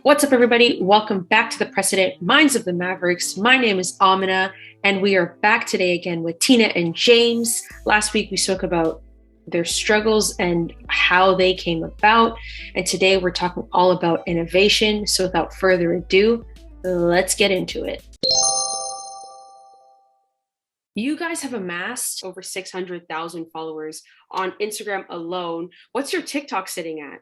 What's up, everybody? Welcome back to the Precedent Minds of the Mavericks. My name is Amina, and we are back today again with Tina and James. Last week, we spoke about their struggles and how they came about. And today, we're talking all about innovation. So without further ado, let's get into it. You guys have amassed over 600,000 followers on Instagram alone. What's your TikTok sitting at?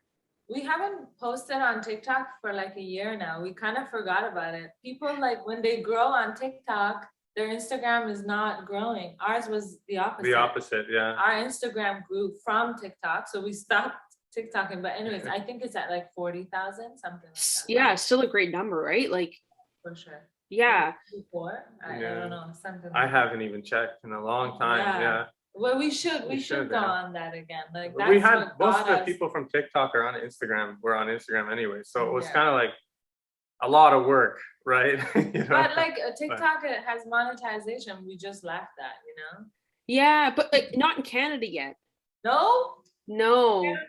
We haven't posted on TikTok for like a year now. We kind of forgot about it. People, like, when they grow on TikTok, their Instagram is not growing. Ours was the opposite. The opposite, yeah. Our Instagram grew from TikTok, so we stopped TikToking. But anyways, I think it's at like 40,000, something like that. Yeah, still a great number, right? Like, for sure. Yeah. Before, I don't know, something. I haven't even checked in a long time. Yeah. Well, we should go on that again. Like, that's we had most of the people from TikTok are on Instagram. We're on Instagram anyway, so it was kind of like a lot of work, right? But like TikTok has monetization. We just left that, Yeah, but like not in Canada yet. No.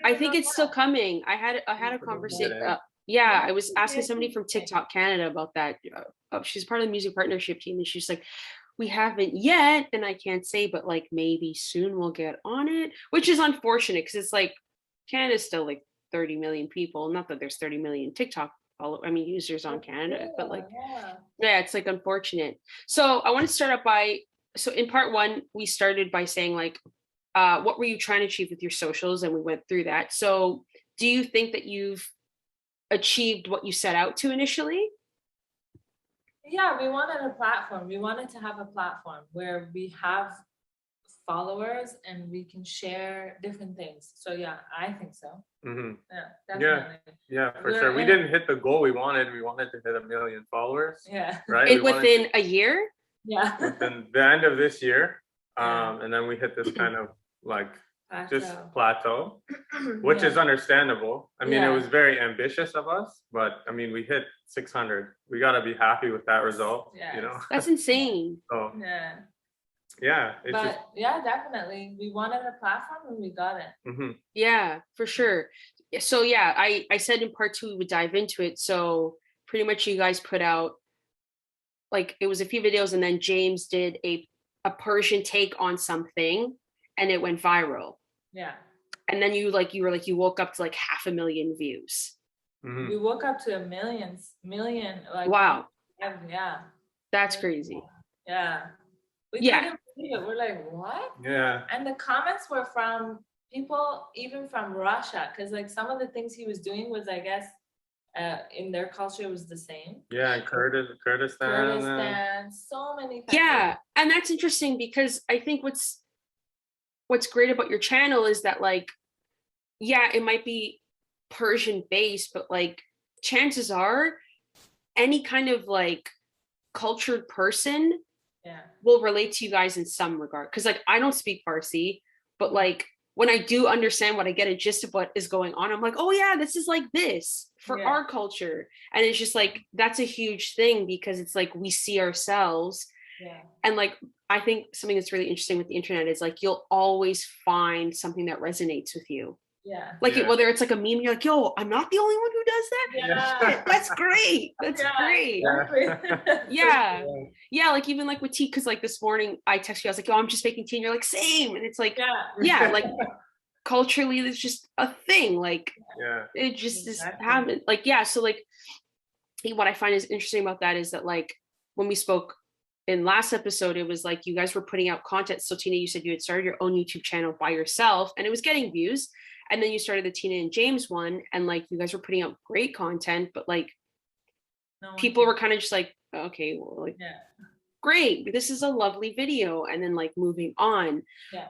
I think it's still coming. I had a conversation. I was asking somebody from TikTok Canada about that. She's part of the music partnership team, and she's like, we haven't yet, and I can't say, but like maybe soon we'll get on it, which is unfortunate because it's like Canada's still like 30 million people. Not that there's 30 million TikTok users on Canada, but like it's like unfortunate. So I want to start up so in part one, we started by saying like, what were you trying to achieve with your socials? And we went through that. So do you think that you've achieved what you set out to initially? Yeah, we wanted a platform. We wanted to have a platform where we have followers and we can share different things. So yeah, I think so. Mm-hmm. Yeah, definitely. Yeah, for sure. We didn't hit the goal we wanted. We wanted to hit 1 million followers. Yeah. Right. Within a year? Yeah. Within the end of this year. And then we hit this kind of like plateau, which is understandable. I mean, it was very ambitious of us, but I mean, we hit 600. We got to be happy with that result. That's insane. So definitely, we wanted a platform and we got it. Mm-hmm. Yeah, for sure. So I said in part two we would dive into it. So pretty much you guys put out, like, it was a few videos, and then James did a Persian take on something, and it went viral. Yeah. And then you woke up to like 500,000 views. Mm-hmm. We woke up to a million. Like, wow. Yeah. That's crazy. Yeah. We couldn't believe it. We're like, what? Yeah. And the comments were from people even from Russia, because like some of the things he was doing was, I guess, in their culture it was the same. Yeah, and Kurdistan, so many things. Yeah, and that's interesting because I think what's great about your channel is that, like, it might be Persian based, but like chances are any kind of like cultured person will relate to you guys in some regard. Because like I don't speak Farsi, but like when I do understand what I get a gist of what is going on, I'm like, oh yeah, this is like this for our culture. And it's just like, that's a huge thing because it's like we see ourselves. Yeah. And like, I think something that's really interesting with the internet is like, you'll always find something that resonates with you. Yeah. Like whether it's like a meme, you're like, yo, I'm not the only one who does that. Yeah. That's great. That's great. Yeah. Like even like with tea, because like this morning I texted you, I was like, yo, I'm just making tea, and you're like, same. And it's like, like culturally it's just a thing. Like it just is happening. Like, so like what I find is interesting about that is that like when we spoke in last episode, it was like you guys were putting out content. So Tina, you said you had started your own YouTube channel by yourself and it was getting views. And then you started the Tina and James one, and like you guys were putting out great content, but like people were kind of just like, okay, well, like, great, this is a lovely video, and then like moving on.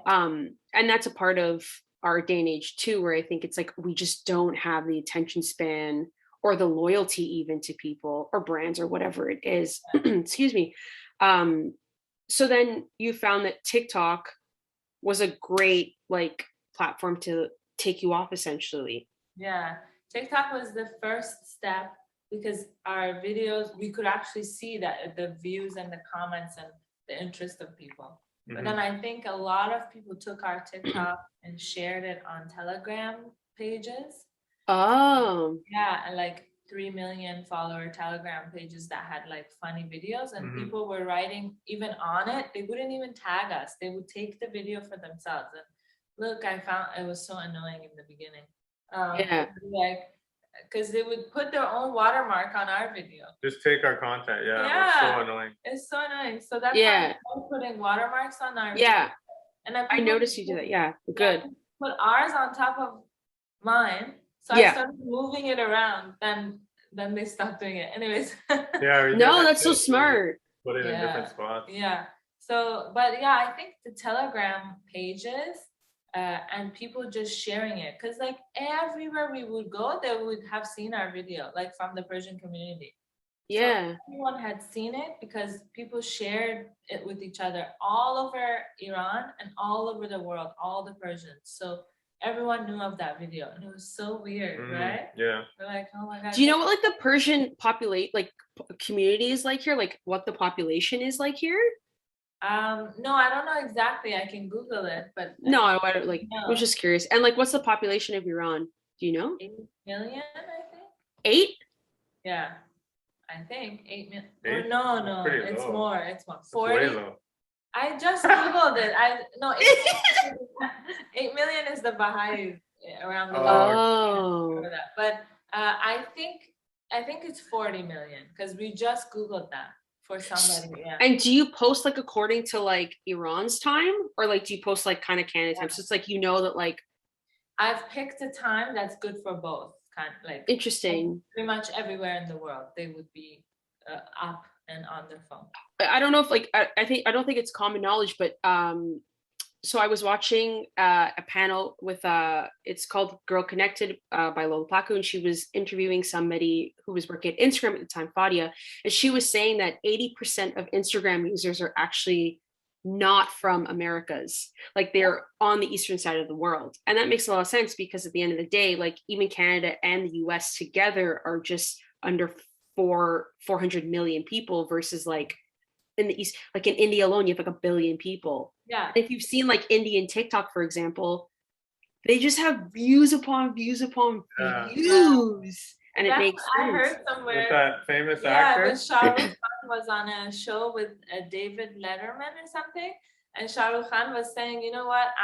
And that's a part of our day and age too, where I think it's like we just don't have the attention span or the loyalty even to people or brands or whatever it is. Excuse me. So then you found that TikTok was a great like platform to take you off essentially. Yeah, TikTok was the first step because our videos, we could actually see that the views and the comments and the interest of people. But then I think a lot of people took our TikTok and shared it on Telegram pages. Oh. Yeah, and like 3 million follower Telegram pages that had like funny videos, and people were writing even on it. They wouldn't even tag us. They would take the video for themselves. And look, I found it was so annoying in the beginning. Like, because they would put their own watermark on our video. Just take our content. Yeah. It's so annoying. It's so annoying. So that's why we're putting watermarks on our video. And I noticed you do that. Yeah, good. Put ours on top of mine. So I started moving it around. Then they stopped doing it. Anyways. No, that's so smart. Put it in different spots. Yeah. So, but I think the Telegram pages and people just sharing it, because like everywhere we would go, they would have seen our video, like from the Persian community. So everyone had seen it because people shared it with each other all over Iran and all over the world, all the Persians. So everyone knew of that video, and it was so weird, right? Yeah. We're like, oh my god. Do you know what like the Persian community is like here? Like what the population is like here? No, I don't know exactly. I can Google it, but no, I was just curious. And like, what's the population of Iran? Do you know? 8 million, I think. 8? Yeah, I think 8 million. 8? No, it's low. More. It's more. 40. Way low. I just Googled it. 8 million is the Baha'is around the world. Oh. But I think it's 40 million because we just Googled that for somebody. Yeah. And do you post like according to like Iran's time, or like do you post like kind of Canada time? So it's like, you know, that like I've picked a time that's good for both. Kind of like interesting. Pretty much everywhere in the world, they would be up and on their phone. I don't know if like I don't think it's common knowledge, but so I was watching a panel with it's called Girl Connected by Lola Plaku, and she was interviewing somebody who was working at Instagram at the time, Fadia, and she was saying that 80% of Instagram users are actually not from Americas, like they're on the eastern side of the world. And that makes a lot of sense because at the end of the day, like even Canada and the US together are just under 400 million people versus like in the East, like in India alone, you have like 1 billion people. Yeah. If you've seen like Indian TikTok, for example, they just have views upon views upon views. And it makes sense. I heard somewhere. With that famous actor? Yeah, Shah Rukh Khan was on a show with David Letterman or something. And Shah Rukh Khan was saying, you know what,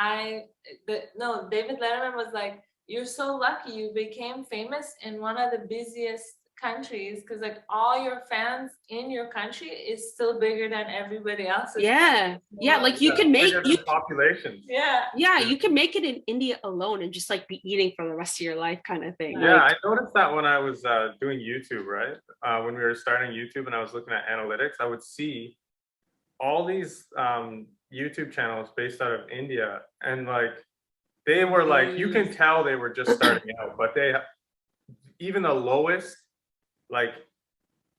David Letterman was like, you're so lucky you became famous in one of the busiest countries, because like all your fans in your country is still bigger than everybody else's. Yeah. Like you can make populations. Yeah, you can make it in India alone and just like be eating for the rest of your life kind of thing. Yeah, I noticed that when I was doing YouTube, right? When we were starting YouTube and I was looking at analytics, I would see all these YouTube channels based out of India, and like they were like, you can tell they were just starting out, but they even the lowest, like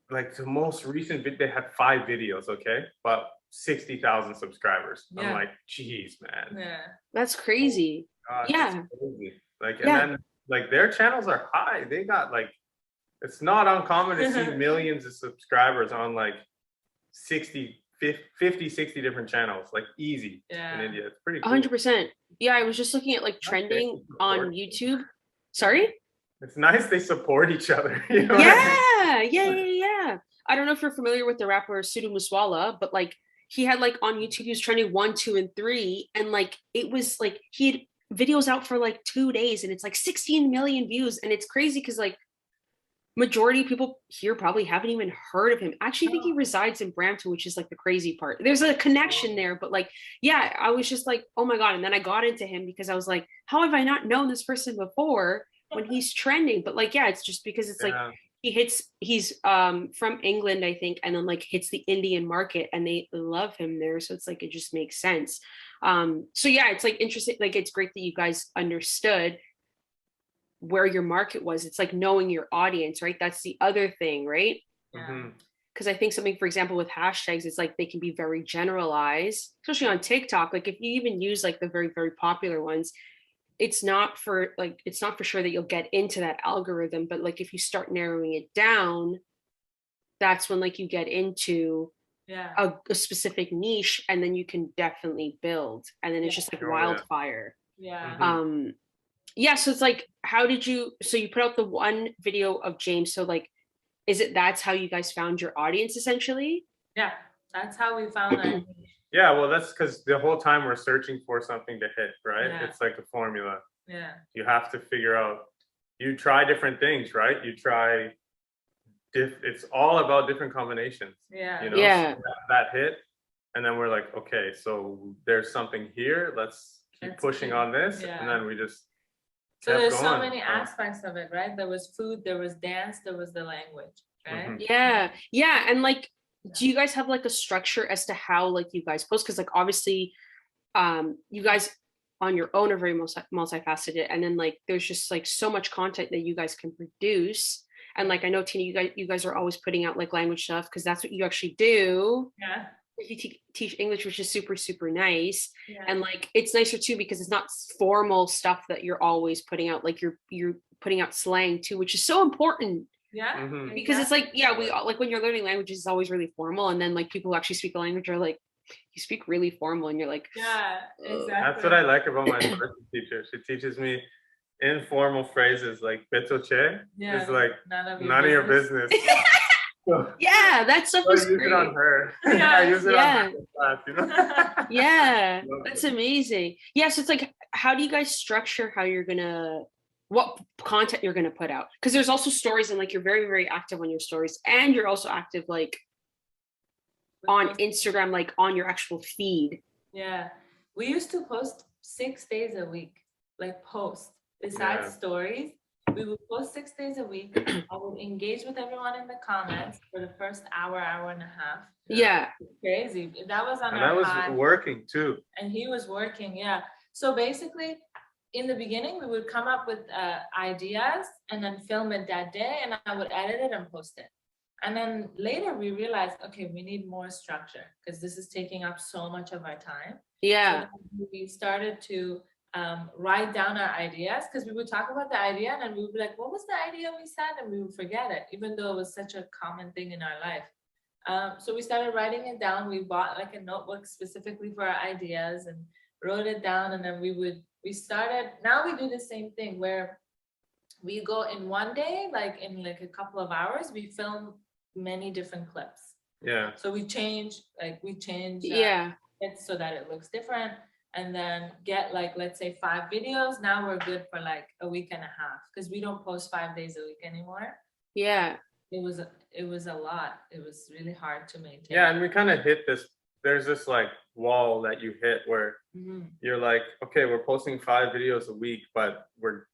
the most recent they had 5 videos, okay, but 60,000 subscribers. I'm like, geez, man. Yeah, that's crazy. God, crazy. Like, and then like their channels are high. They got like, it's not uncommon to see millions of subscribers on like 50, 60 different channels, like easy in India. It's pretty cool. 100%. Yeah, I was just looking at like trending on YouTube. Sorry? It's nice they support each other. You know yeah. I don't know if you're familiar with the rapper Sidhu Moosewala, but like he had like on YouTube, he was trending 1, 2, and 3, and like it was like he had videos out for like 2 days, and it's like 16 million views, and it's crazy because like majority of people here probably haven't even heard of him. I actually think he resides in Brampton, which is like the crazy part. There's a connection there, but like, yeah, I was just like, oh my God. And then I got into him because I was like, how have I not known this person before when he's trending? But like, yeah, it's just because it's like he's from England, I think, and then like hits the Indian market and they love him there. So it's like, it just makes sense. So yeah, it's like interesting. Like, it's great that you guys understood where your market was. It's like knowing your audience, right? That's the other thing, right? Because I think something, for example, with hashtags, it's like they can be very generalized, especially on TikTok. Like if you even use like the very, very popular ones, it's not for sure that you'll get into that algorithm. But like if you start narrowing it down, that's when like you get into a specific niche, and then you can definitely build, and then it's just like wildfire. Yeah, so it's like, how did you, so you put out the one video of James, so like, that's how you guys found your audience essentially? Yeah, that's how we found our niche. Yeah, well, that's because the whole time we're searching for something to hit, right? Yeah. It's like a formula. Yeah. You have to figure out, you try different things, right? You try, it's all about different combinations. Yeah. You know, Yeah. so that hit, and then we're like, okay, so there's something here. Let's keep pushing on this, Yeah. and then we just. So there's so many aspects of it, right? There was food, there was dance, there was the language, right? Yeah, yeah, and like, do you guys have like a structure as to how like you guys post? Because like obviously, you guys on your own are very multifaceted, and then like there's just like so much content that you guys can produce. And like I know Tina, you guys are always putting out like language stuff because that's what you actually do. Yeah. You teach English, which is super, super nice. Yeah. And like it's nicer too because it's not formal stuff that you're always putting out. Like you're putting out slang too, which is so important. Yeah. Because it's like, yeah, we like when you're learning languages, it's always really formal, and then like people who actually speak the language are like, you speak really formal, and you're like, yeah, exactly. That's what I like about my first teacher. She teaches me informal phrases like "betoche." Yeah, it's like none of your business. Yeah, that stuff is great. I use it on her. Yeah. I use it on her class, you know? Yeah, that's amazing. Yeah, so it's like, how do you guys structure how you're gonna, what content you're gonna put out? Because there's also stories, and like you're very, very active on your stories, and you're also active like on Instagram, like on your actual feed. Yeah, we used to post 6 days a week, like post besides stories. We would post 6 days a week. I would engage with everyone in the comments for the first hour and a half. Yeah. Crazy. That was on and our that was working too. And he was working, yeah. So basically, in the beginning, we would come up with ideas and then film it that day, and I would edit it and post it. And then later we realized, okay, we need more structure because this is taking up so much of our time. Yeah. So we started to write down our ideas, because we would talk about the idea and then we would be like, what was the idea we said? And we would forget it, even though it was such a common thing in our life. So we started writing it down. We bought like a notebook specifically for our ideas and wrote it down. And then now we do the same thing where we go in one day, like in like a couple of hours, we film many different clips. Yeah. So we change yeah, it so that it looks different. And then get like, let's say 5 videos. Now we're good for like a week and a half because we don't post 5 days a week anymore. Yeah. It was a lot. It was really hard to maintain. Yeah, and we kind of hit this, there's this like wall that you hit where you're like, okay, we're posting 5 videos a week, but we're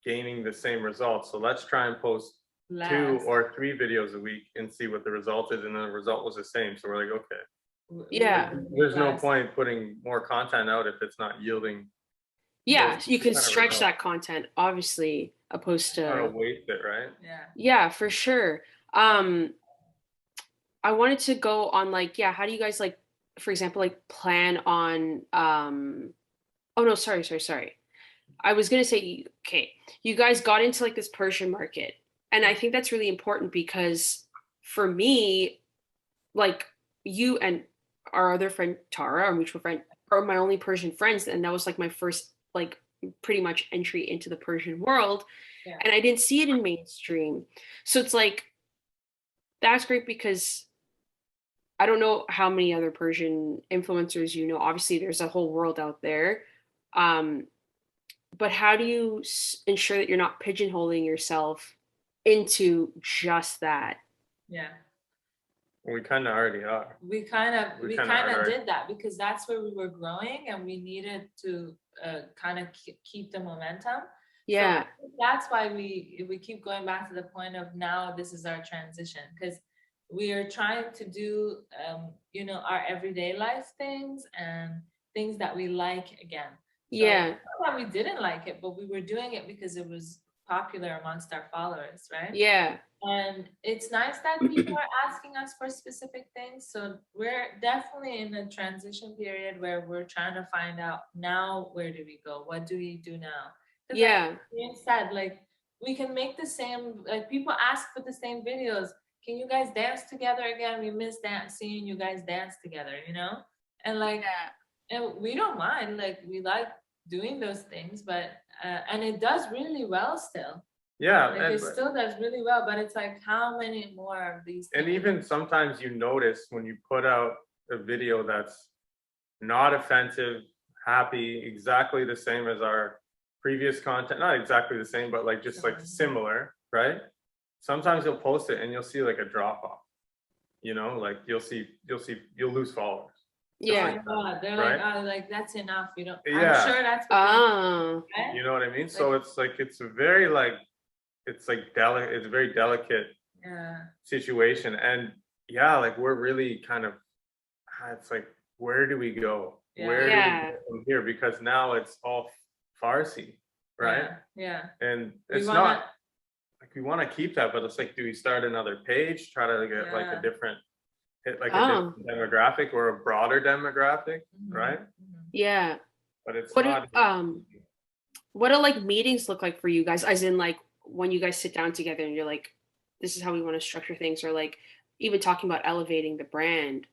gaining the same results. So let's try and post 2 or 3 videos a week and see what the result is. And then the result was the same. So we're like, okay. Yeah, there's no point putting more content out if it's not yielding. Yeah, you can stretch that content, obviously, opposed to waste it, right? Yeah, for sure. I wanted to go on like, yeah, how do you guys like, for example, like plan on oh no, sorry. I was gonna say, okay, you guys got into like this Persian market, and I think that's really important because for me, like you and our other friend Tara, our mutual friend, are my only Persian friends, and that was like my first like pretty much entry into the Persian world. And I didn't see it in mainstream. So it's like, that's great because I don't know how many other Persian influencers you know. Obviously there's a whole world out there, but how do you ensure that you're not pigeonholing yourself into just that? We kind of already are. We kind of did that because that's where we were growing and we needed to kind of keep the momentum. Yeah. So that's why we keep going back to the point of now this is our transition, because we are trying to do, our everyday life things and things that we like again. So not that we didn't like it, but we were doing it because it was popular amongst our followers, right? Yeah. And it's nice that people are asking us for specific things. So we're definitely in a transition period where we're trying to find out now, where do we go? What do we do now? Yeah. Like Ian said, like we can make the same, like people ask for the same videos. Can you guys dance together again? We miss seeing you guys dance together, And like, and we don't mind, like we like doing those things, but and it does really well still. Yeah, like it still does really well, but it's like, how many more of these things? And even sometimes you notice when you put out a video that's not offensive, happy, exactly the same as our previous content, not exactly the same, but like just like similar, right? Sometimes you'll post it and you'll see like a drop off, you know, like you'll lose followers. Yeah. They're right? like, oh, like that's enough. You don't. Yeah. I'm sure that's. What right? You know what I mean? So it's like it's a very like it's a very delicate situation, and yeah, like we're really kind of it's like, where do we go? Where do we go from here? Because now it's all Farsi, right? Yeah. And it's not like we want to keep that, but it's like, do we start another page, try to get like a different different demographic or a broader demographic, right? Yeah. But it's what not. What do like meetings look like for you guys? As in like when you guys sit down together and you're like, this is how we want to structure things, or like even talking about elevating the brand.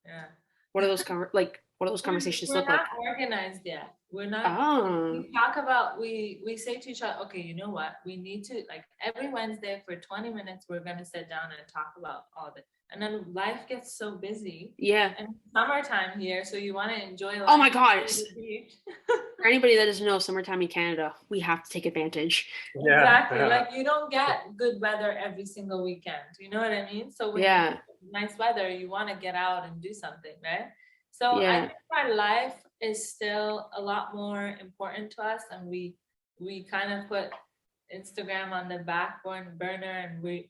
Yeah. What are those conversations look like? We're not organized yet. We're not. We talk about, we say to each other, okay, you know what? We need to, like, every Wednesday for 20 minutes, we're going to sit down and talk about all this. And then life gets so busy. Yeah. And summertime here, so you want to enjoy life. Oh my God. For anybody that doesn't know, summertime in Canada, we have to take advantage. Yeah. Exactly. Like you don't get good weather every single weekend. You know what I mean? So when you get nice weather, you want to get out and do something, right? So I think our life is still a lot more important to us, and we kind of put Instagram on the back burner, and we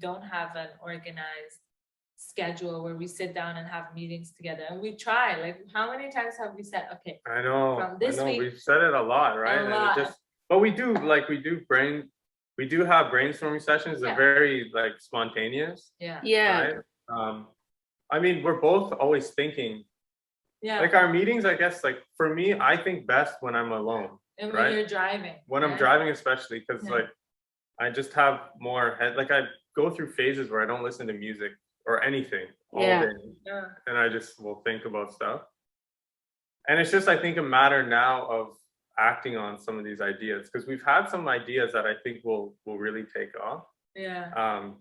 don't have an organized schedule where we sit down and have meetings together, and we try. Like, how many times have we said, okay, I know, from this week, we've said it a lot, right? But we do have brainstorming sessions. They're very like spontaneous. Yeah. Right? I mean, we're both always thinking. Yeah. Like our meetings, I guess, like for me, I think best when I'm alone. And when you're driving. When I'm driving, especially, because like I just have more like I go through phases where I don't listen to music or anything all day, and I just will think about stuff. And it's just, I think, a matter now of acting on some of these ideas, because we've had some ideas that I think will really take off. Yeah.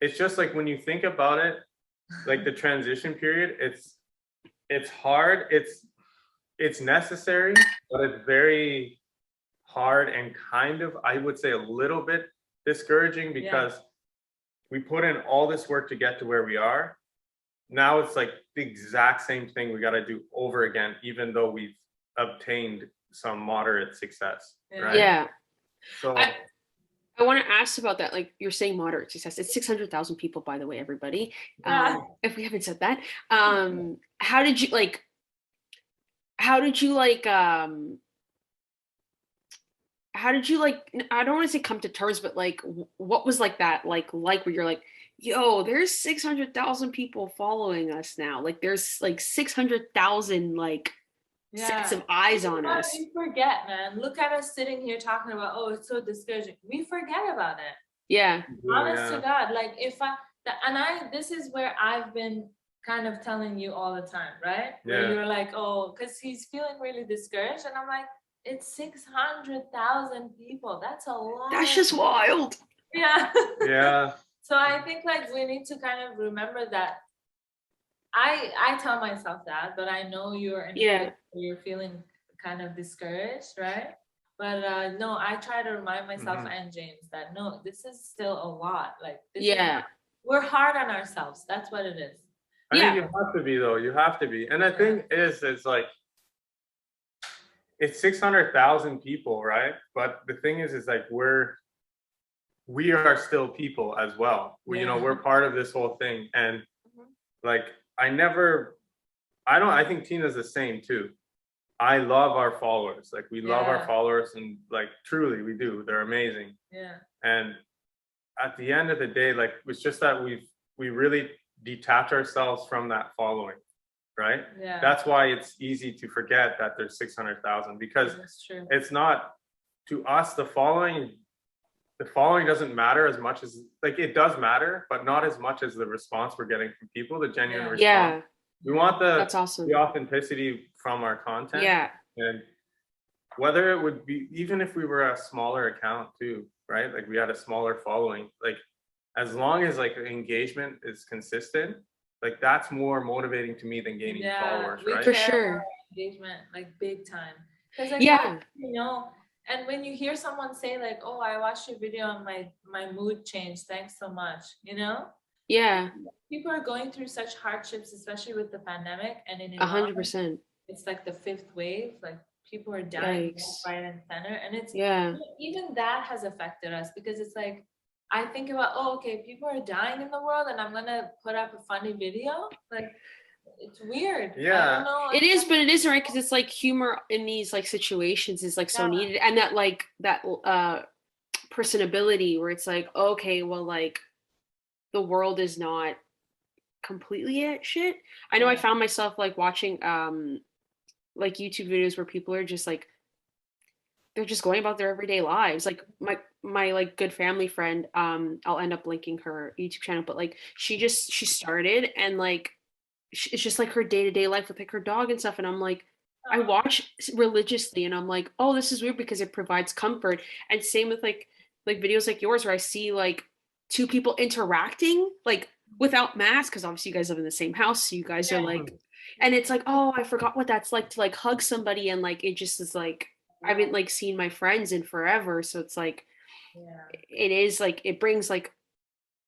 It's just like when you think about it, like the transition period, it's hard, it's necessary, but it's very hard and kind of, I would say, a little bit discouraging, because we put in all this work to get to where we are. Now it's like the exact same thing we got to do over again, even though we've obtained some moderate success, right? Yeah. So I want to ask about that. Like you're saying moderate success. It's 600,000 people, by the way, everybody. If we haven't said that. How did you I don't want to say come to terms, but like what was like that like where you're like, yo, there's 600,000 people following us now. Like there's like 600,000 like sets of eyes on us. We forget, man. Look at us sitting here talking about, oh, it's so discouraging. We forget about it. Yeah. Honest to God, like this is where I've been kind of telling you all the time, right? Where you're like, oh, because he's feeling really discouraged, and I'm like, it's 600,000 people. That's a lot. That's just wild. Yeah. Yeah. So I think like we need to kind of remember that. I tell myself that, but I know you're you're feeling kind of discouraged, right? But no, I try to remind myself and James that no, this is still a lot. Like we're hard on ourselves. That's what it is. I think you have to be, though. You have to be. And the thing is like, it's 600,000 people, right? But the thing is like we are still people as well. You know, we're part of this whole thing. And like, I think Tina's the same too. I love our followers. Like we love our followers, and like truly we do. They're amazing. Yeah. And at the end of the day, like it's just that we really detach ourselves from that following, right? Yeah. That's why it's easy to forget that there's 600,000, because it's not, to us, the following doesn't matter as much as, like, it does matter, but not as much as the response we're getting from people, the genuine response. We want the authenticity from our content. Yeah. And whether it would be, even if we were a smaller account too, right? Like we had a smaller following, like as long as like engagement is consistent, like that's more motivating to me than gaining followers, right? For sure. Engagement, like big time. Because like, Yeah. you know, and when you hear someone say like, oh, I watched your video and my mood changed, thanks so much, you know? Yeah. People are going through such hardships, especially with the pandemic, and in 100%. it's like the fifth wave, like people are dying right and center, and it's even that has affected us, because it's like I think about, oh, okay, people are dying in the world and I'm gonna put up a funny video, like it's weird. Yeah, I don't know, it is, but it isn't, right? Because it's like humor in these like situations is like so needed, and that like that personability where it's like, okay, well, like the world is not completely shit. I know I found myself like watching like YouTube videos where people are just like, they're just going about their everyday lives. Like my like good family friend, I'll end up linking her YouTube channel, but like she started, and like it's just like her day-to-day life with like her dog and stuff, and I'm like, I watch religiously and I'm like, oh, this is weird because it provides comfort. And same with like videos like yours where I see like two people interacting like without masks, because obviously you guys live in the same house, so you guys are like, and it's like, oh, I forgot what that's like to like hug somebody, and like it just is like I haven't like seen my friends in forever, so it's like it is like it brings like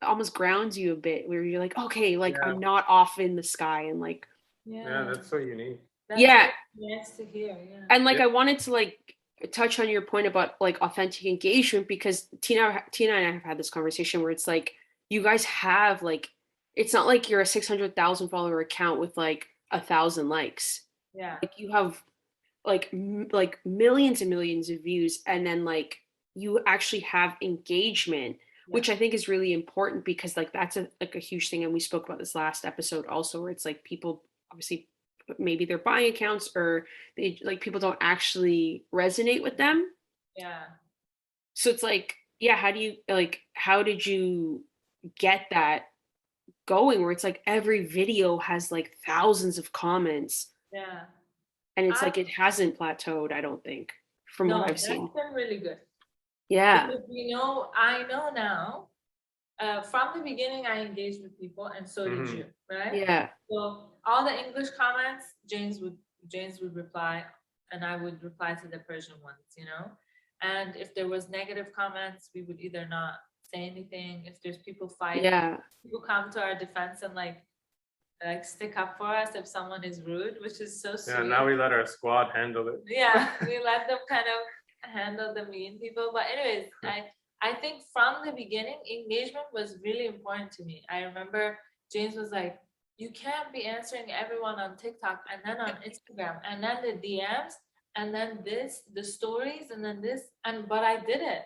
almost grounds you a bit, where you're like, okay, like I'm not off in the sky, and like that's so unique. That's nice to hear. And like I wanted to like touch on your point about like authentic engagement, because Tina and I have had this conversation where it's like you guys have like, it's not like you're a 600,000 follower account with like 1,000 likes. Like you have like like millions and millions of views, and then like you actually have engagement, which I think is really important, because like that's like a huge thing, and we spoke about this last episode also, where it's like people obviously maybe they're buying accounts, or they like people don't actually resonate with them. So it's like, how do you like, how did you get that going where it's like every video has like thousands of comments? And it's like it hasn't plateaued, I don't think, from what I've seen. That's been really good. Because, I know now, from the beginning I engaged with people, and so did you, right? So all the English comments, James would reply, and I would reply to the Persian ones, and if there was negative comments, we would either not say anything. If there's people fighting, people come to our defense and like stick up for us if someone is rude, which is so sweet. Now we let our squad handle it. We let them kind of handle the mean people. But anyways, I think from the beginning, engagement was really important to me. I remember James was like, you can't be answering everyone on TikTok and then on Instagram and then the DMs and then the stories and then this, but I did it.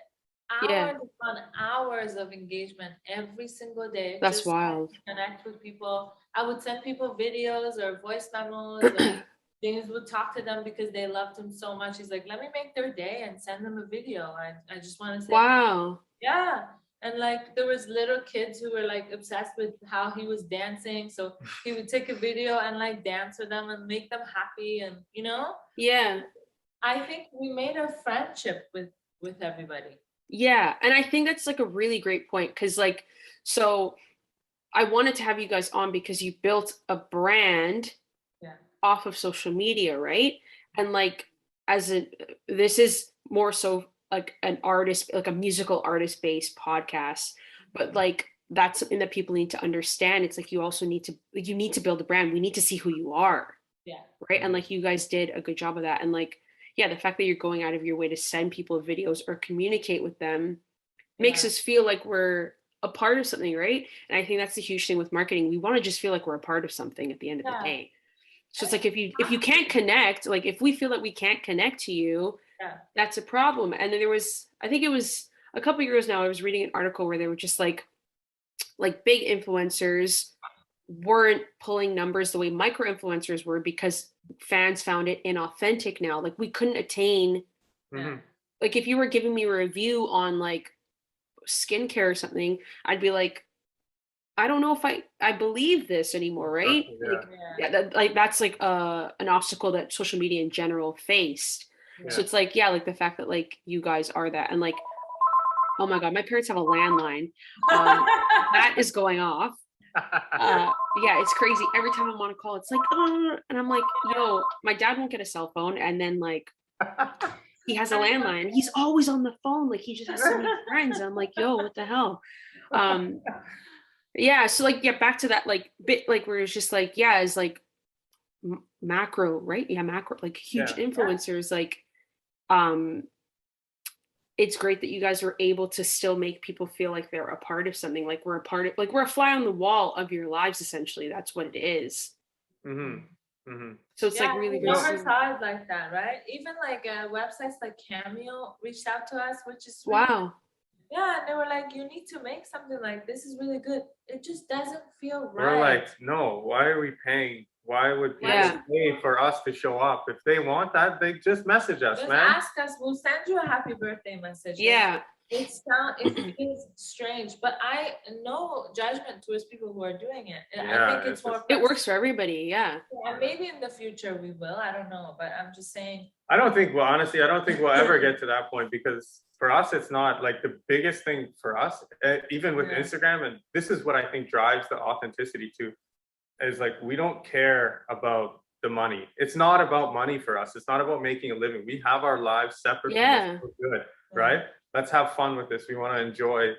Hours upon hours of engagement every single day. That's just wild. Connect with people. I would send people videos or voice memos. Or James would talk to them because they loved him so much. He's like, let me make their day and send them a video. I just want to say, wow. Yeah. And like there was little kids who were like obsessed with how he was dancing. So he would take a video and like dance with them and make them happy, and I think we made a friendship with everybody. Yeah, and I think that's like a really great point, because like, so I wanted to have you guys on because you built a brand off of social media, right? And like this is more so like an artist, like a musical artist based podcast, but like that's something that people need to understand. It's like you also need to build a brand. We need to see who you are. Right. And like you guys did a good job of that. And like, the fact that you're going out of your way to send people videos or communicate with them makes us feel like we're a part of something, right? And I think that's the huge thing with marketing. We want to just feel like we're a part of something at the end of the day. So it's like if you can't connect, like if we feel that we can't connect to you, that's a problem. And then I think it was a couple of years now, I was reading an article where they were just like big influencers weren't pulling numbers the way micro influencers were, because fans found it inauthentic now. Like we couldn't attain, like if you were giving me a review on like skincare or something, I'd be like, I don't know if I believe this anymore, right? That's like an obstacle that social media in general faced. So it's like, yeah, like the fact that like you guys are that, and like, oh my God, my parents have a landline. That is going off. Yeah, it's crazy. Every time I'm on a call, it's like, oh, and I'm like, yo, my dad won't get a cell phone, and then like he has a landline. He's always on the phone, like he just has so many friends. And I'm like, yo, what the hell? Yeah, so like, yeah, back to that like bit, like where it's just like, yeah, it's like macro, right? Yeah, macro, like huge influencers, like it's great that you guys were able to still make people feel like they're a part of something, like we're a part of, like we're a fly on the wall of your lives, essentially. That's what it is. So it's like really, we never saw it like that, right? Even like websites like Cameo reached out to us, which is really, wow. Yeah, and they were like, you need to make something like this is really good. It just doesn't feel right. We're like, no, why are we paying? Why would people pay for us to show up? If they want that, they just message us, just man. Ask us, we'll send you a happy birthday message. Yeah. It feels strange, but I no judgment towards people who are doing it. I think it's more. It works for everybody, yeah. And maybe in the future we will. I don't know, but I'm just saying. I don't think we'll ever get to that point, because for us, it's not like the biggest thing for us, even with Instagram. And this is what I think drives the authenticity too, is like, we don't care about the money. It's not about money for us. It's not about making a living. We have our lives separate from this for good, right? Let's have fun with this. We want to enjoy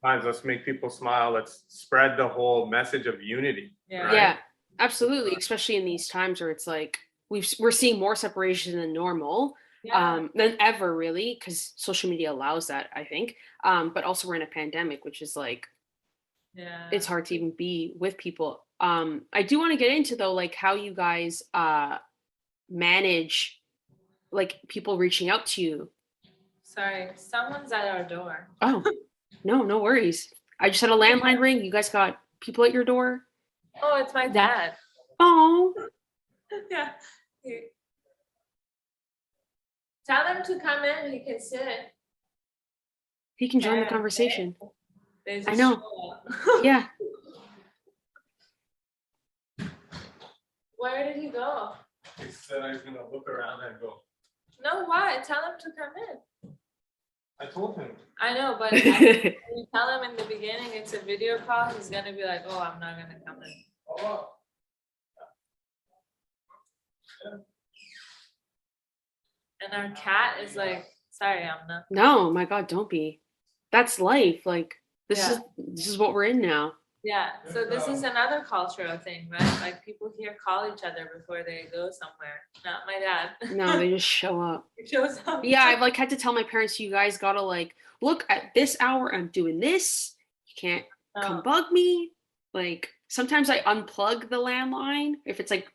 times. Let's make people smile. Let's spread the whole message of unity. Yeah, absolutely. Especially in these times where it's like we're seeing more separation than normal, than ever, really, because social media allows that, I think. But also we're in a pandemic, which is like, it's hard to even be with people. I do want to get into though, like how you guys manage like people reaching out to you. Sorry, someone's at our door. Oh, no worries. I just had a landline ring. You guys got people at your door? Oh, it's my dad. Oh. Yeah. Tell him to come in. He can sit. He can join the conversation. I know. Yeah. Where did he go? He said I was gonna look around and go. No, why? Tell him to come in. I told him. I know, but when you tell him in the beginning it's a video call, he's gonna be like, oh, I'm not gonna come in. Oh. And our cat is like, sorry, I'm not. No, my God, don't be. That's life. Like this is what we're in now. Yeah. So this is another cultural thing, right? Like people here call each other before they go somewhere. Not my dad. No, they just show up. He shows up. Yeah, I've like had to tell my parents, you guys gotta like look at this hour. I'm doing this. You can't come bug me. Like sometimes I unplug the landline if it's like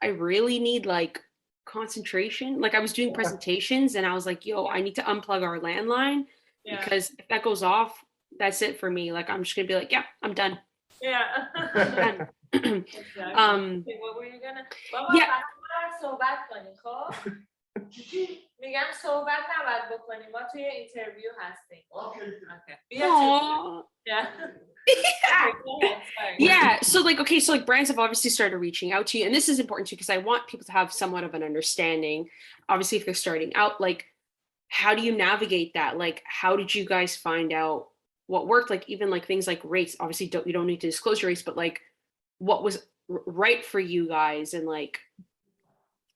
I really need like concentration. Like I was doing presentations and I was like, yo, I need to unplug our landline because if that goes off, that's it for me. Like I'm just gonna be like, yeah, I'm done. Yeah. I'm done. Okay, what were you gonna? میگم صحبت نباید بکنیم ما توی اینترویو هستیم. Yeah, so like okay, so like brands have obviously started reaching out to you, and this is important too because I want people to have somewhat of an understanding. Obviously, if they're starting out, like how do you navigate that? Like how did you guys find out what worked? Like even like things like race. Obviously, you don't need to disclose your race, but like what was right for you guys and like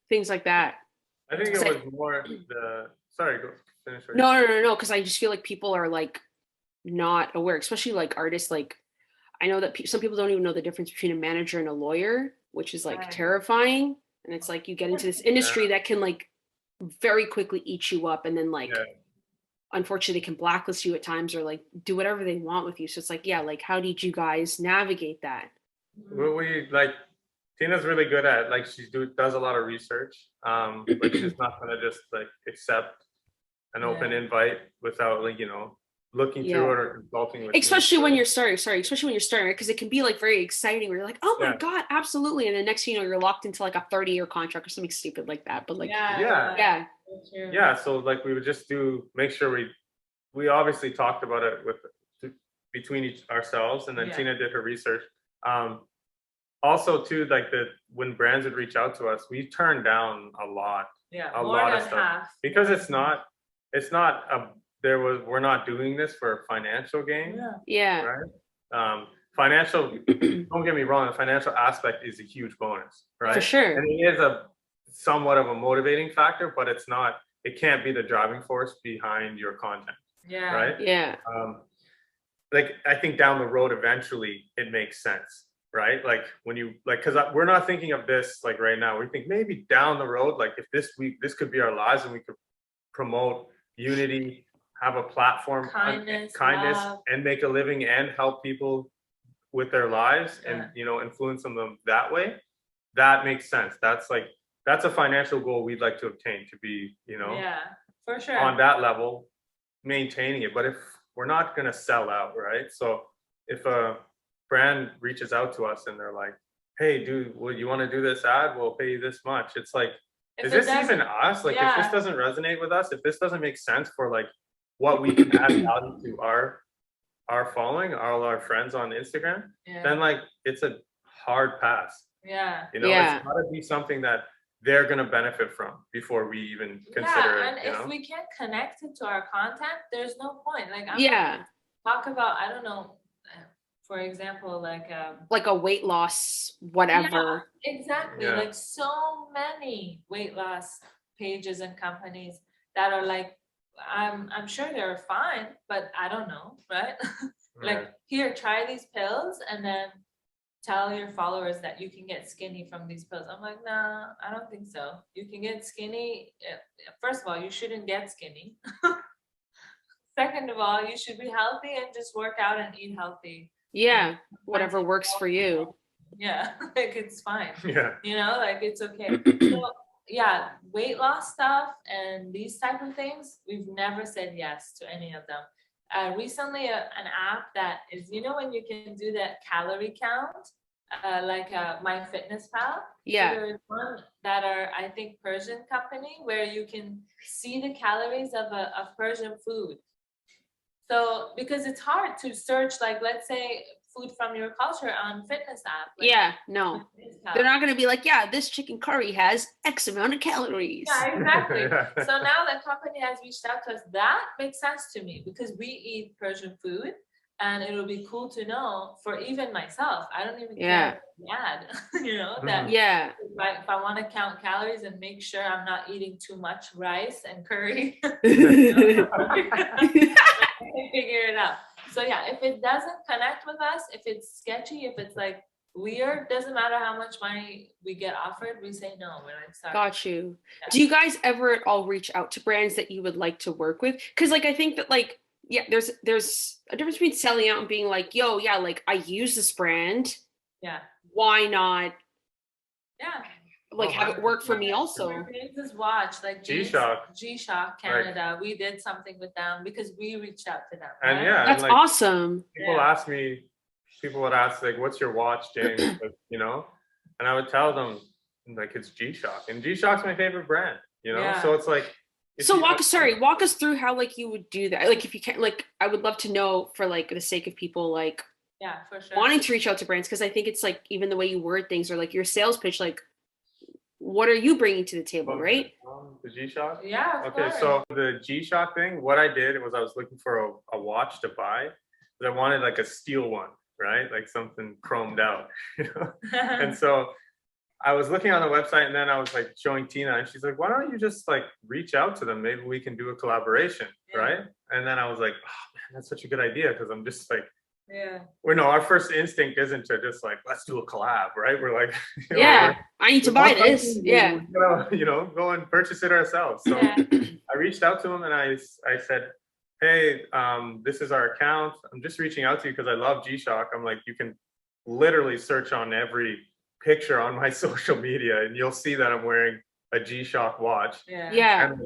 things like that. I think it was more the. Sorry, go finish. No, because I just feel like people are like not aware, especially like artists. Like I know that some people don't even know the difference between a manager and a lawyer, which is like terrifying. And it's like you get into this industry that can like very quickly eat you up, and then like unfortunately they can blacklist you at times or like do whatever they want with you. So it's like like how did you guys navigate that? Well, we like. Tina's really good at like she does a lot of research, but she's not gonna just like accept an open invite without like looking through it or consulting with. Especially when you're starting, right? Because it can be like very exciting where you're like, oh my God, absolutely, and then next thing you know you're locked into like a 30-year contract or something stupid like that. But like so like we would just make sure we obviously talked about it between ourselves, and then Tina did her research. Also too, like when brands would reach out to us, we turned down a lot Yeah, a more lot than of stuff half. because we're not doing this for financial gain. Yeah. Right. Financial, don't get me wrong, the financial aspect is a huge bonus, right? For sure. And it is a somewhat of a motivating factor, but it can't be the driving force behind your content. Yeah. Right. Yeah. Like I think down the road, eventually it makes sense. Right. Like when you because we're not thinking of this like right now. We think maybe down the road, like if this could be our lives and we could promote unity, have a platform, kindness, and make a living and help people with their lives and influence them that way. That makes sense. That's a financial goal we'd like to obtain, to be for sure on that level, maintaining it. But if we're not going to sell out, right? So if a brand reaches out to us and they're like, hey dude, well, you want to do this ad, we'll pay you this much. It's like, is this even us? Like if this doesn't resonate with us, if this doesn't make sense for like what we can add value to our following, all our friends on Instagram, then like it's a hard pass. It's gotta be something that they're gonna benefit from before we even consider it. And if we can't connect it to our content, there's no point. Like talk about, I don't know, for example, like a weight loss, whatever. Exactly. Like so many weight loss pages and companies that are like, I'm sure they're fine, but I don't know, right? Like, here, try these pills and then tell your followers that you can get skinny from these pills. I'm like, nah, I don't think so. You can get skinny. First of all, you shouldn't get skinny. Second of all, you should be healthy and just work out and eat healthy. Yeah, whatever works for you. Yeah, like it's fine. Yeah. Like it's okay. So, weight loss stuff and these type of things, we've never said yes to any of them. Recently, an app that is, when you can do that calorie count, like MyFitnessPal. Yeah. So there's one that are, I think, Persian company where you can see the calories of Persian food. So because it's hard to search, like, let's say, food from your culture on fitness app. Like, no. They're not going to be like, this chicken curry has X amount of calories. Yeah, exactly. So now the company has reached out to us. That makes sense to me because we eat Persian food and it'll be cool to know for even myself. I don't even care the ad, that if I want to count calories and make sure I'm not eating too much rice and curry, I can figure it out. So if it doesn't connect with us, if it's sketchy, if it's like weird, doesn't matter how much money we get offered, we say no. We're like, sorry. Got you. Do you guys ever at all reach out to brands that you would like to work with? Because like I think that like there's a difference between selling out and being like, like I use this brand. Yeah. Why not? Yeah. Like have it work for me also. James's watch, like G-Shock Canada, we did something with them because we reached out to them. And right? That's like, awesome. People would ask like, what's your watch, James? Like, and I would tell them like it's G-Shock, and G-Shock's my favorite brand, so it's like. So walk us through how like you would do that. Like if you can, like I would love to know for like the sake of people like for sure wanting to reach out to brands, because I think it's like even the way you word things or like your sales pitch, like what are you bringing to the table, right? The G-Shock? Yeah. Okay, so the G-Shock thing, what I did was I was looking for a watch to buy, but I wanted like a steel one, right? Like something chromed out, And so I was looking on the website and then I was like showing Tina and she's like, why don't you just like reach out to them? Maybe we can do a collaboration, right? And then I was like, oh man, that's such a good idea because I'm just like, our first instinct isn't to just like, let's do a collab, right? We're like, I need to buy this. Go and purchase it ourselves. So I reached out to them and I said, hey, this is our account. I'm just reaching out to you because I love G-Shock. I'm like, you can literally search on every picture on my social media and you'll see that I'm wearing a G-Shock watch. And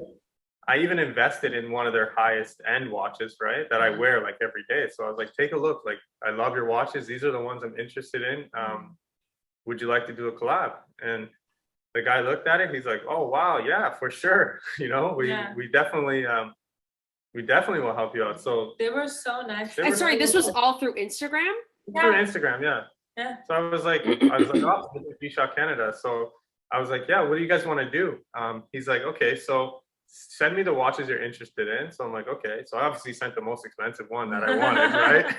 I even invested in one of their highest end watches, right? That I wear like every day. So I was like, take a look. Like, I love your watches. These are the ones I'm interested in. Would you like to do a collab? And the guy looked at it. He's like, oh, wow. Yeah, for sure. We definitely will help you out. So they were so nice. And sorry, this was all through Instagram? Through Instagram, yeah. So I was like, oh, this is G-Shock Canada. So I was like, yeah, what do you guys want to do? He's like, okay, so send me the watches you're interested in. So I'm like, okay. So I obviously sent the most expensive one that I wanted, right?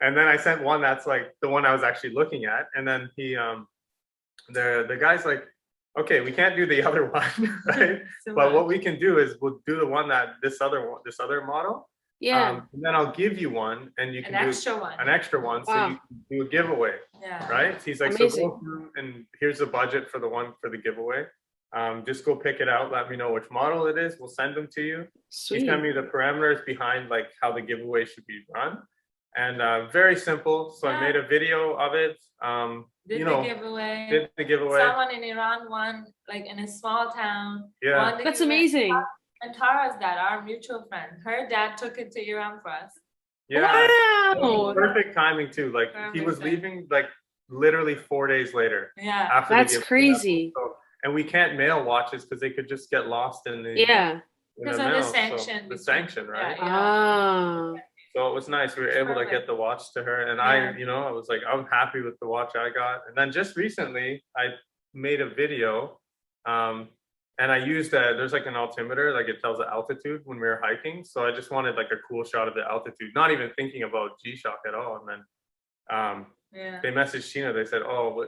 And then I sent one that's like the one I was actually looking at. And then the guy's like, okay, we can't do the other one, right? But what we can do is we'll do the one that this other model. Yeah. And then I'll give you one, and you can do an extra one, so you can do a giveaway. Yeah. Right? He's like, amazing. so go through, and here's the budget for the one for the giveaway. Just go pick it out. Let me know which model it is. We'll send them to you. Sweet. He sent me the parameters behind like how the giveaway should be run, and very simple. So I made a video of it. Did the giveaway. Someone in Iran won, like in a small town. Yeah, that's amazing. And Tara's dad, our mutual friend, her dad took it to Iran for us. Yeah, wow. Perfect timing too. Like he was leaving like literally 4 days later. Yeah, after that's crazy. So, and we can't mail watches because they could just get lost in the because of the sanction. So the sanction, right? Ah. So it was nice. We were able to get the watch to her, and I was like, I'm happy with the watch I got. And then just recently, I made a video. And I used there's like an altimeter, like it tells the altitude when we were hiking. So I just wanted like a cool shot of the altitude, not even thinking about G-Shock at all. And then they messaged Tina, they said, oh,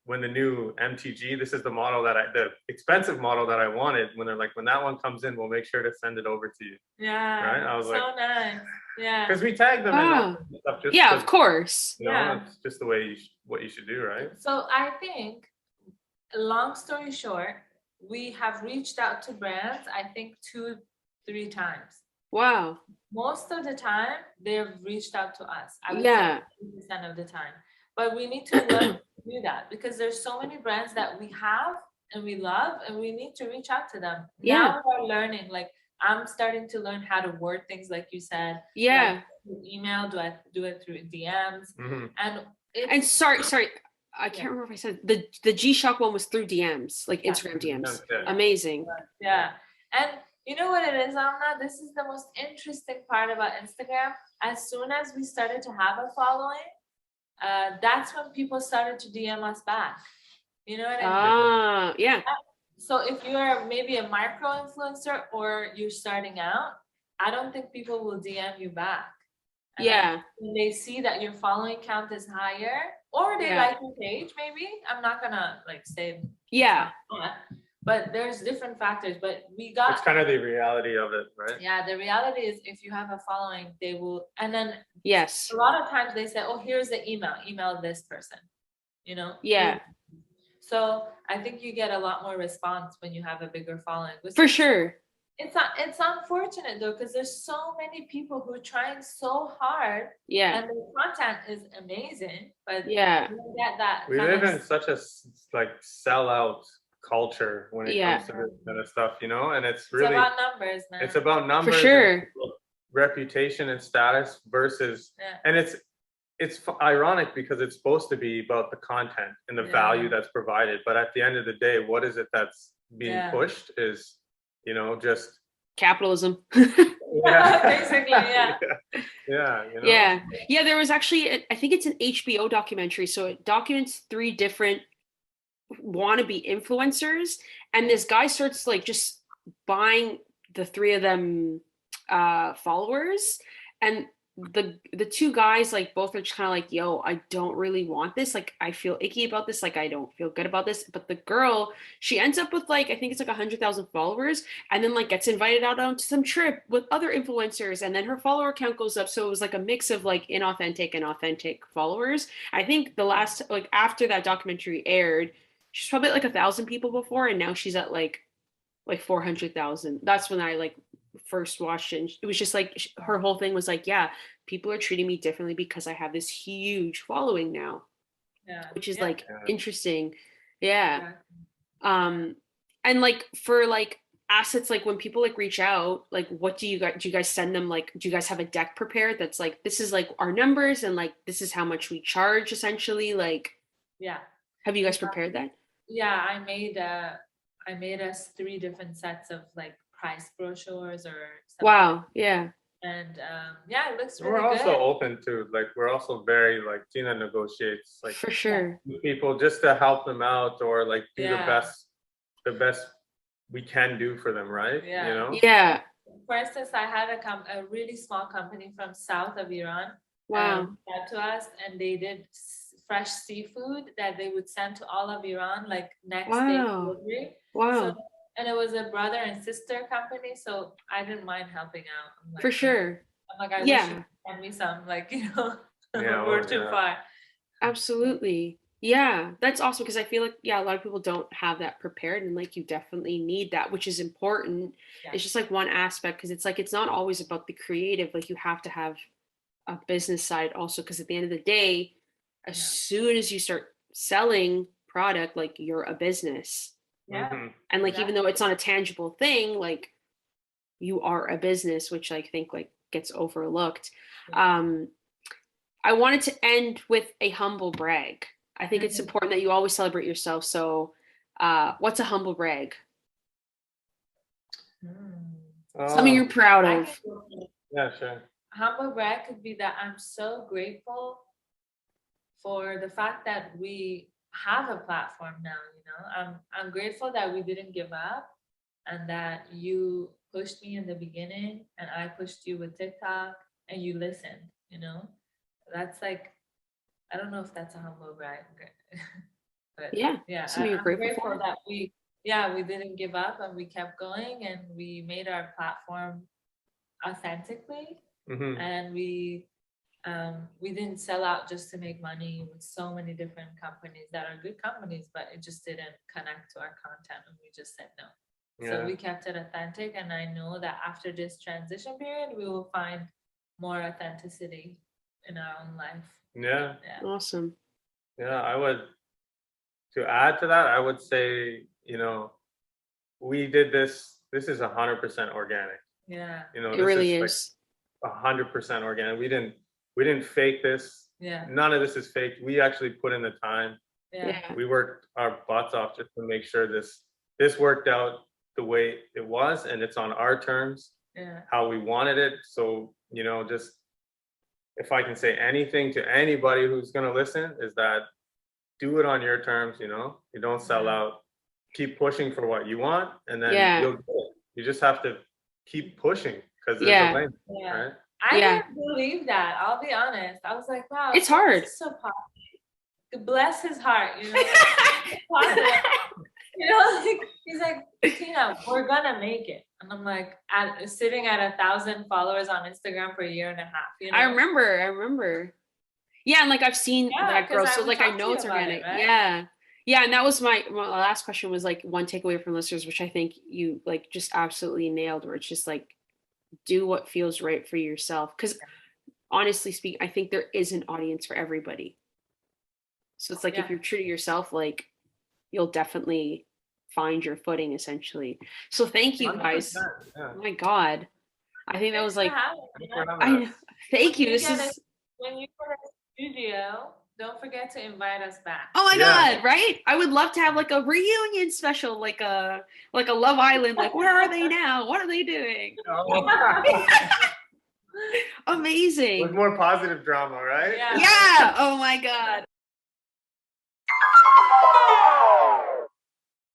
when the new MTG, this is the model the expensive model that I wanted. When they're like, when that one comes in, we'll make sure to send it over to you. Yeah. Right? I was so like, nice. Yeah. Because we tagged them in stuff just of course. It's just the way what you should do, right? So I think, long story short, we have reached out to brands, I think 2-3 times. Wow. Most of the time, they've reached out to us. I would say 50% of the time. But we need to learn to do that because there's so many brands that we have and we love, and we need to reach out to them. Now we're learning. Like I'm starting to learn how to word things, like you said. Yeah. Like, email, do I do it through DMs? Mm-hmm. And sorry. I can't remember if I said the G-Shock one was through DMs, like Instagram DMs. Amazing. Yeah. And you know what it is, Amna? This is the most interesting part about Instagram. As soon as we started to have a following, that's when people started to DM us back. You know what I mean? Yeah. So if you're maybe a micro influencer or you're starting out, I don't think people will DM you back. And when they see that your following count is higher, or they like your page, maybe. I'm not gonna like say but there's different factors. But it's kind of the reality of it, right? Yeah, the reality is if you have a following, they will, and then a lot of times they say, oh, here's the email this person, you know. So I think you get a lot more response when you have a bigger following. For sure. It's unfortunate though, because there's so many people who are trying so hard. Yeah. And the content is amazing, but you don't get that. We live in such a like sellout culture when it comes to this kind of stuff, you know, and it's really about numbers, man. It's about numbers. For sure. Reputation and status versus, and it's ironic because it's supposed to be about the content and the value that's provided, but at the end of the day, what is it that's being pushed is, you know, just capitalism. Basically, yeah. There was actually, I think it's an HBO documentary, so it documents 3 different wannabe influencers, and this guy starts like just buying the 3 of them followers, and the 2 guys like both are just kind of like, yo, I don't really want this, like I feel icky about this, like I don't feel good about this. But the girl, she ends up with like, I think it's like 100,000 followers, and then like gets invited out onto some trip with other influencers, and then her follower count goes up. So it was like a mix of like inauthentic and authentic followers. I think the last, like after that documentary aired, she's probably at like 1,000 people before, and now she's at like 400,000. That's when I like first watched it, and it was just like her whole thing was like, yeah, people are treating me differently because I have this huge following now, which is like interesting. And like for like assets, like when people like reach out, like what do you guys send them? Like, do you guys have a deck prepared that's like, this is like our numbers and like this is how much we charge essentially? Like, have you guys prepared that? I made us 3 different sets of like price brochures or something. Wow. Yeah. And yeah, it looks We're really also good. open to, like, we're also very, like, Tina negotiates, like, For sure. with people just to help them out, or like do Yeah. the best we can do for them, right? Yeah. You know? Yeah. For instance, I had a really small company from south of Iran Wow. that to us, and they did fresh seafood that they would send to all of Iran, like next day Wow. delivery. Wow. So, and it was a brother and sister company, so I didn't mind helping out. I'm like, For sure. I'm like, I wish Yeah. you could send me some, like, you know, Yeah, we're well, too yeah. far. Absolutely. Yeah, that's awesome because I feel like, yeah, a lot of people don't have that prepared, and like you definitely need that, which is important. Yeah. It's just like one aspect because it's like it's not always about the creative. Like you have to have a business side also because at the end of the day, as soon as you start selling product, like you're a business. Yeah. Mhm. And like even though it's not a tangible thing, like you are a business, which I think like gets overlooked. I wanted to end with a humble brag. I think it's important that you always celebrate yourself. So, what's a humble brag? Something you're proud of. Yeah, sure. Humble brag could be that I'm so grateful for the fact that we have a platform now. You know, I'm grateful that we didn't give up, and that you pushed me in the beginning, and I pushed you with TikTok, and you listened. You know, that's like, I don't know if that's a humble brag, but Yeah, something you're I'm grateful for. that we didn't give up, and we kept going, and we made our platform authentically, and we didn't sell out just to make money with so many different companies that are good companies, but it just didn't connect to our content, and we just said no. So we kept it authentic, and I know that after this transition period, we will find more authenticity in our own life. Yeah. Awesome. Yeah, to add to that, I would say, you know, we did this is 100% organic. Yeah. You know, It this really is like 100% organic. We didn't fake this. Yeah. None of this is fake. We actually put in the time. Yeah. We worked our butts off just to make sure this worked out the way it was, and it's on our terms, how we wanted it. So, you know, just if I can say anything to anybody who's gonna listen, is that do it on your terms. You know, you don't sell out. Keep pushing for what you want, and then you'll get it. You just have to keep pushing because there's a lane, right? I didn't believe that. I'll be honest. I was like, wow, it's hard. This is so positive. Bless his heart, you know. You know, like, he's like, Tina, we're gonna make it. And I'm like, sitting at 1,000 followers on Instagram for a year and a half. You know? I remember. Yeah, and like I've seen that growth, so like I know it's organic. Right? Yeah, and that was my last question was like one takeaway from listeners, which I think you like just absolutely nailed, where it's just like do what feels right for yourself. Because honestly speaking, I think there is an audience for everybody. So it's like if you're true to yourself, like you'll definitely find your footing essentially. So thank you guys. Oh my God. I think that was like thank you. This is when you go to the studio, don't forget to invite us back. Oh my God, right? I would love to have like a reunion special, like a Love Island, like where are they now? What are they doing? Amazing. With more positive drama, right? Yeah. Oh my God.